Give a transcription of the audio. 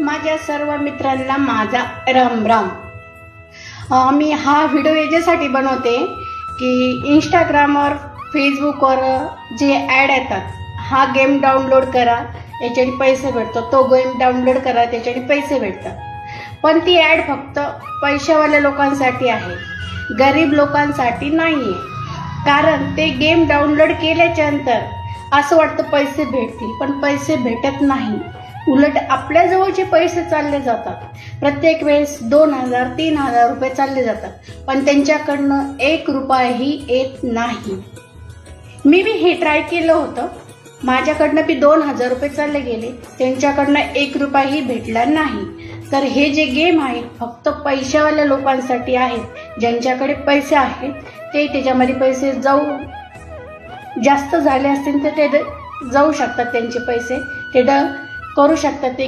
माझ्या सर्व मित्रांना माझा राम राम। मी हा व्हिडिओ याच्यासाठी बनवते की इंस्टाग्रामवर फेसबुकवर जे ॲड येतात, हा गेम डाउनलोड करा याच्याने पैसे भेटतो, तो गेम डाउनलोड करा त्याच्याने पैसे भेटतात। पण ती ॲड फक्त पैशावाल्या लोकांसाठी आहे, गरीब लोकांसाठी नाही आहे। कारण ते गेम डाउनलोड केल्याच्या नंतर असं वाटतं पैसे भेटतील, पण पैसे भेटत नाही। उलट आपल्याजवळचे पैसे चालले जातात, प्रत्येक वेळेस 2000 3000 रुपये चालले जातात, पण त्यांच्याकडनं 1 रुपयाही येत नाही। मी हे ट्राय केलं होतं, माझ्याकडनं बी 2000 रुपये चालले गेले, त्यांच्याकडनं 1 रुपयाही भेटला नाही। तर हे जे गेम आहेत फक्त पैशावाल्या लोकांसाठी आहेत, ज्यांच्याकडे पैसे आहेत ते त्याच्यामध्ये पैसे जास्त झाले असतील तर ते जाऊ शकतात, त्यांचे पैसे ते करू शकतात ते